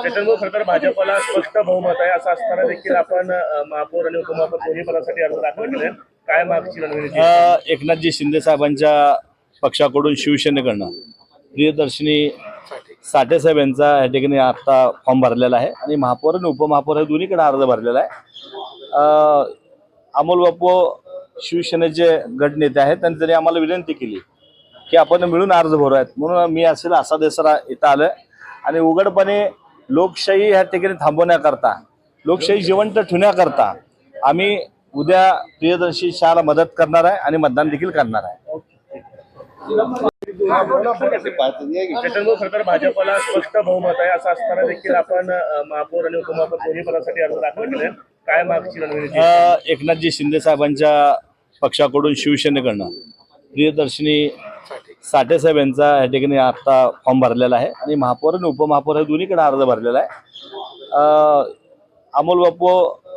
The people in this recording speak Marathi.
त्याच्यामुळे खरं तर भाजपला स्पष्ट बहुमत आहे असं असताना देखील आपण महापौर आणि उपमहापौर दोन्ही पदासाठी अर्ज दाखल केले. काय मागची रणनीती? एकनाथजी शिंदे साहेबांच्या पक्षाकडून शिवसेनेकडनं प्रियदर्शनी साठे साहेब यांचा या ठिकाणी आता फॉर्म भरलेला आहे आणि महापौर आणि उपमहापौर हे दोन्हीकडे अर्ज भरलेला आहे. अमोल बापू शिवसेनेचे गटनेते आहेत त्यांनी तरी आम्हाला विनंती केली की आपण मिळून अर्ज भरूयात, म्हणून मी असेल असा देसरा इथं आलोय आणि उघडपणे लोकशाही ह्या ठिकाणी थांबवण्याकरता, लोकशाही जिवंत ठेवण्याकरता आम्ही उद्या प्रियदर्शी शाहला मदत करणार आहे आणि मतदान देखील करणार आहे. त्याच्यामुळे खरं तर भाजपला स्पष्ट बहुमत आहे असं असताना देखील आपण महापौर आणि उपमहापौर दोन्ही पदासाठी अर्ज दाखल केले. काय मागची रणनीती? एकनाथजी शिंदे साहेबांच्या पक्षाकडून शिवसेनेकडनं प्रियदर्शनी साठे साहेब यांचा या ठिकाणी आता फॉर्म भरलेला आहे आणि महापौर आणि उपमहापौर हे दोन्हीकडे अर्ज भरलेला आहे. अमोल बापू